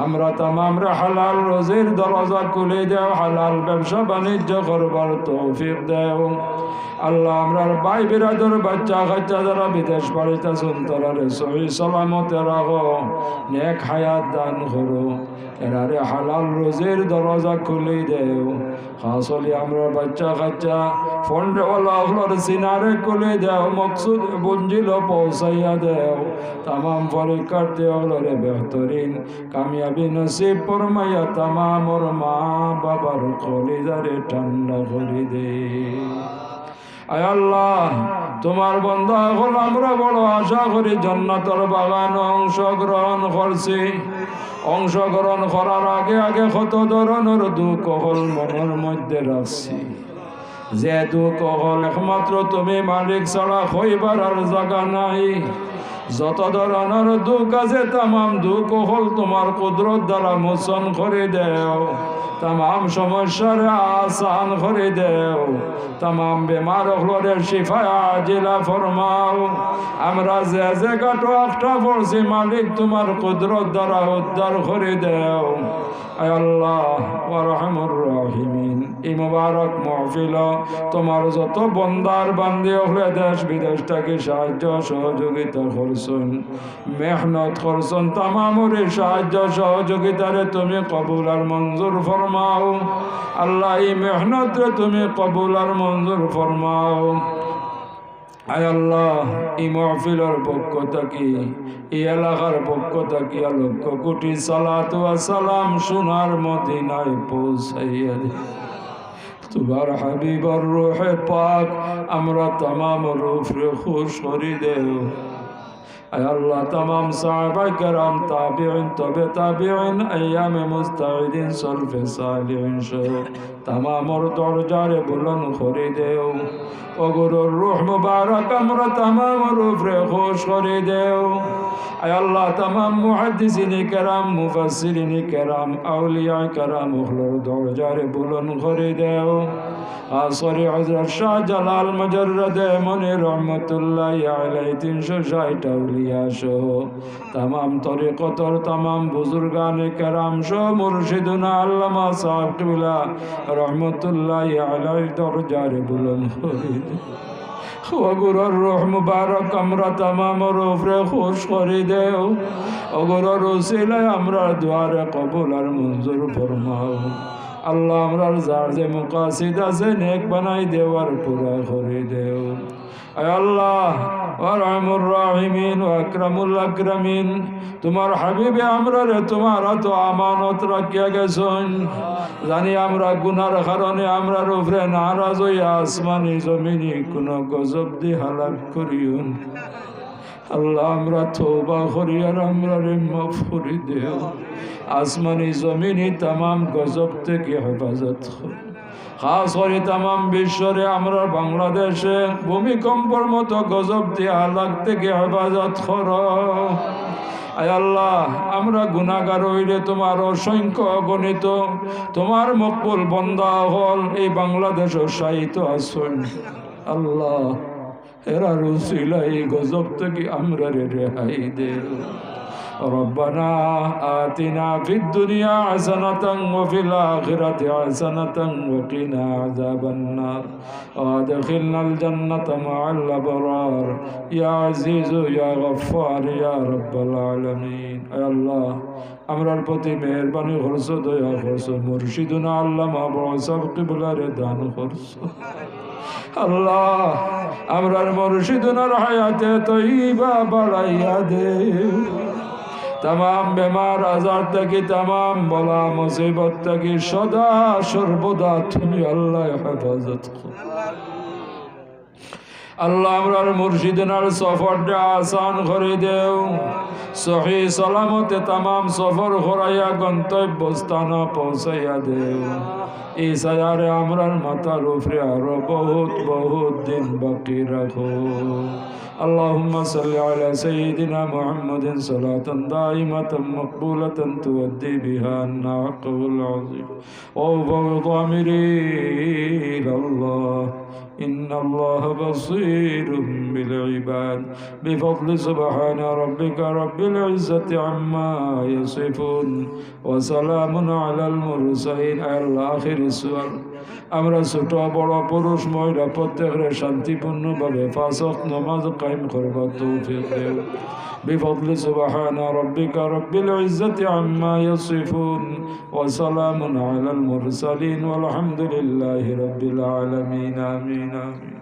আমরা তামাম রে হালাল রোজির দরজা খুলে দেও, হালাল ব্যবসা বাণিজ্য করবার তৌফিক দেও। আল্লাহ, আমরার ভাই বিরাদর বাচ্চা কাচ্চা যারা বিদেশ বাড়িতে সুন্দরারে সহি সালামতে রাখো, নেক হায়াত দান করো, এরারে হালাল রোজির দরজা খুলে দেও। খাসলি আমরা বাচ্চা কাচ্চা ফন্ডওয়ালা হলোর সিনারে খুলে দেও, মকসুদ বুঞ্জিল পৌঁছাইয়া দেও। তামাম পরীক্ষার্থী হলোরে বেহতরিন কামিয়াবি নসিব ফরমাইয়া তামাম ওর মা বাবার কলিজারে ঠান্ডা করে দে। আয় আল্লাহ, তোমার বান্দা হল আমরা বড় আশা করি জান্নাতের বাগানে অংশগ্রহণ করছি। অংশগ্রহণ করার আগে আগে কত ধরনের দুঃখ হল মনের মধ্যে রাখছি। যে দুঃখ হল একমাত্র তুমি মালিক ছাড়া হইবার আর জায়গা নাই। যত ধরনের দুঃখ আছে তামাম দুঃখ হল তোমার কুদরত দ্বারা মোচন করে দেও। তামাম সমস্যার আসান করে দেও। তামাম বেমার হলের শিফা আজিলা ফরমাও। আমরা যে যে গাটো একটা পড়ছি মালিক তোমার কুদরত দ্বারা উদ্ধার করে দেও। আয় আল্লাহ ওয়া রাহমার রাহিমিন, এই মুবারক মাহফিল তোমার যত বন্দার বান্দি হলে দেশ বিদেশ থেকে সাহায্য সহযোগিতা করছেন, মেহনত করছেন, তামামরে সাহায্য সহযোগিতারে তুমি কবুল আর মঞ্জুর ফরমাও। আল্লাহ, এই মেহনত রে তুমি কবুল আর মঞ্জুর ফরমাও। আয় আল্লাহ, এই মাহফিলের পক্ষ থাকি, এই এলাকার পক্ষ থাকি লক্ষ কোটি সালাত ওয়া সালাম সোনার মদিনায় পৌঁছাইয়া দে। তোমার হাবিবার রূহে পাক আমরা তামাম রূহ রে খুশ করে দেও। আয় আল্লাহ, তামাম সাহাবায়ে কেরাম, তাবিঈন, তবে তাবিঈন, আইয়ামে মুস্তাঈদিন, সলফে সালিহিন সহ তামামর দরজারে বুলন্দ করে দেও ও গুরুর রূহ মুবারক আমরা তামামর উপরে খুশ করে দেও আয় আল্লাহ তামাম মুহাদ্দিসিনে কেরাম মুফাসসিরিনে কেরাম আউলিয়া কেরাম ওগুলোর দরজারে বুলন্দ করে দেও আসরে হযরত শাহ জালাল মুজাররদে মনি রহমাতুল্লাহি আলাইহি 360 আউলিয়া সহ তামাম তরিকতর তামাম বুজুর্গানে কেরাম সহ মুর্শিদুনা আল্লামা সাহেব কিবলা রহমাতুল্লাহি আলাইহি দরজারে বুলন্দ করে দেও ও গুরুর রূহ মুবারক আমরা তামামর উপরে খুশ করে দেও ও গুরুর উসিলায় আমরা দুয়ারে কবুল আর মঞ্জুর ফরমাও আল্লাহ আমরার যার যে মুকাসিদ আছে নেক বানাই দেওয়ার পুরা করে দেও আয় আল্লাহ আরহামুর রাহিমিন ও আকরামুল আকরামিন তোমার হাবিবে আমরা রে তোমার তো আমানত রাখিয়া গেছেন জানি আমরা গুনার কারণে আমরার উপরে নারাজ হইয়া আসমানি জমিনি কোন গজব দি হালাক করিও আল্লাহ আমরা তওবা করি আর আমরা রে মাফ করে দেও আসমানি জমিনি तमाम গজব থেকে হেফাজত করো খাস করে तमाम বিশ্বরে আমরা বাংলাদেশে ভূমিকম্পর মতো গজব দিয়ে হালাক থেকে হেফাজত করো আয় আল্লাহ আমরা গুনাহগার হইলে তোমার অসংখ্য অগণিত তোমার মকবুল বান্দা হল এই বাংলাদেশের সাহিত্য আসুন আল্লাহ এরা রুসিলাই গজব থেকে আমরা রেহাই দেও ربنا آتنا في الدنيا حسنة وفي الآخرة حسنة وقنا عذاب النار وادخلنا الجنة مع الأبرار يا عزيز يا غفار يا رب العالمين يا الله আমরার প্রতি মেহেরবানি করছো দয়া করছো মুর্শিদুনা আল্লামা বসাব কিবলার দান করছো আল্লাহ আমরার মুর্শিদুনার হায়াতে তৈবা বাড়াইয়া দে तमाम बेमार आजार तकी तमाम बला मुसीबत तकी सदा सर्वदा तुमी अल्लाह हेफाजत करो अल्लाह আমরার মুর্শিদিনার সফরটা আসান করে দেও সহি সালামতে तमाम সফর করাইয়া গন্তব্যস্থানে পৌঁছাইয়া দেও এই সায়ারে আমরার মাথার উপরে আরো বহুত বহুত দিন বাকি রাখো اللهم صل على سيدنا محمد صلاة دائمة مقبولة تؤدي بها النعق العظيم وفوض أمري إلى الله إن الله بصير بالعباد بفضل سبحان ربك رب العزة عما يصفون وسلام على المرسلين على آخر السور আমরা ছোট বড় পুরুষ মহিলা প্রত্যেকের শান্তিপূর্ণভাবে 5 ওয়াক্ত নামাজ কায়েম করবার তৌফিক দাও بفضل سبحان ربك رب العزة عما يصفون وسلام على المرسلين والحمد لله رب العالمين آمين آمين